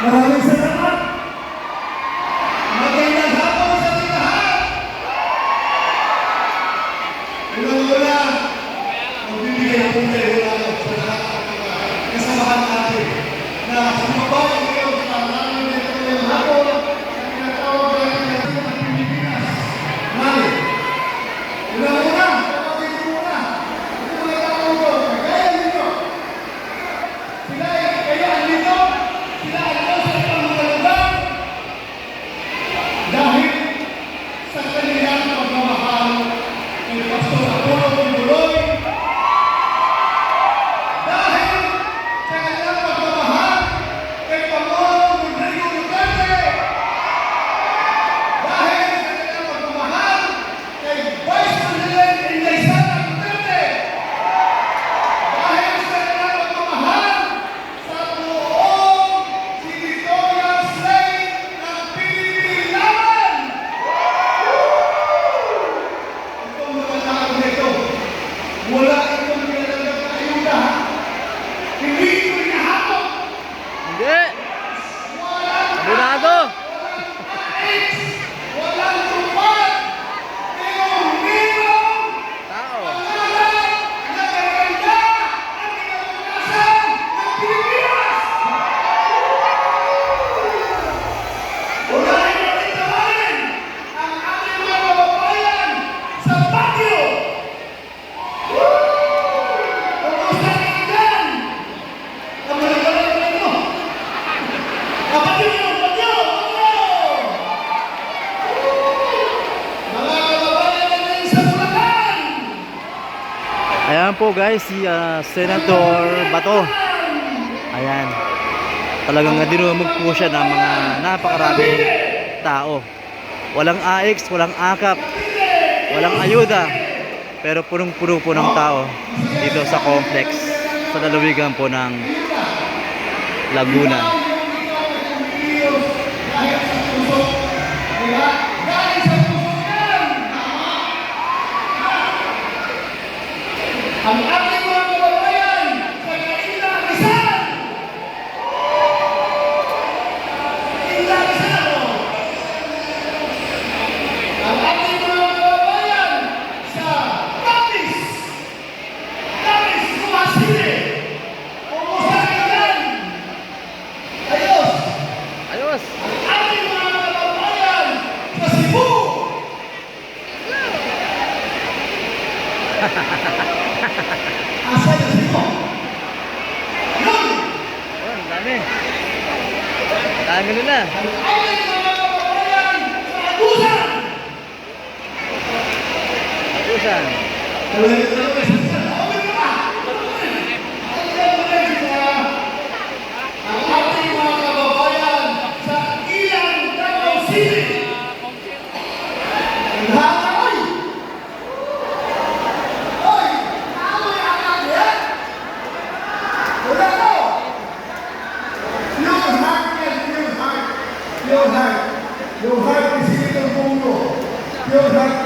Maraming salamat. Magandang hapon sa ating lahat. Una-una, magbibigay ako ng regalo sa lahat ng mga kasamahan natin na sumabay ngayon sa maraming nito ngayong hapon na tinatawag natin ng Pilipinas. Mali. Una-una, kapatid ko muna. Ito mga tao ko, kagaya nito. Sila ay kayo andito. Sila ay dahil sa kanilang pagmamahal kay Pastor Apollo Kibuloy, dahil sa kanilang pagmamahal kay Pangulong Rodrigo Duterte, dahil sa kanilang pagmamahal kay Vice President Inday Sara Duterte, dahil sa kanilang pagmamahal sa buong senatorial slate ng Pilipinas. Wala itong pinagagap na ayuda. Hindi ito inahabot. Hindi. Walang Abunado. walang tupad. Merong Tao. pangalan na gaganda ang kinabukasan ng Pilipinas. Unahin natin tawagin ang ating mga kababayan sa Baguio. Kumusta kayo dyan? Kamulang-galang na ito. Kapatid nyo, Bagyo! Mga kababayan natin sa Bulacan! Ayan po guys, si Senator Bato. Ayan. Talagang dinumog po siya ng mga napakaraming tao. Walang AX, walang AKAP, walang ayuda. Pero punong-puno po ng tao dito sa complex sa lalawigan po ng Laguna. Ang ating mga kababayan sa Kailan Rizal! Kailan Rizal! Ang ating mga kababayan sa Capiz! Capiz, Kumasile! Kumusta kayo dyan? Ayos! Ayos! Ang ating mga kababayan sa Cebu! Asa yung Cebu? Yun! Oh, dami. Dami nila. Ang ating mga kababayan sa Agusan! Agusan. Ang ating mga kababayan sa Ilan, Davao City! Ang hanga, oy! Oy! Ano yung hanga yan? Wala ko! Yung heart yan, yung heart. Yung heart. Yung heart ni Senator Bongo. Yung heart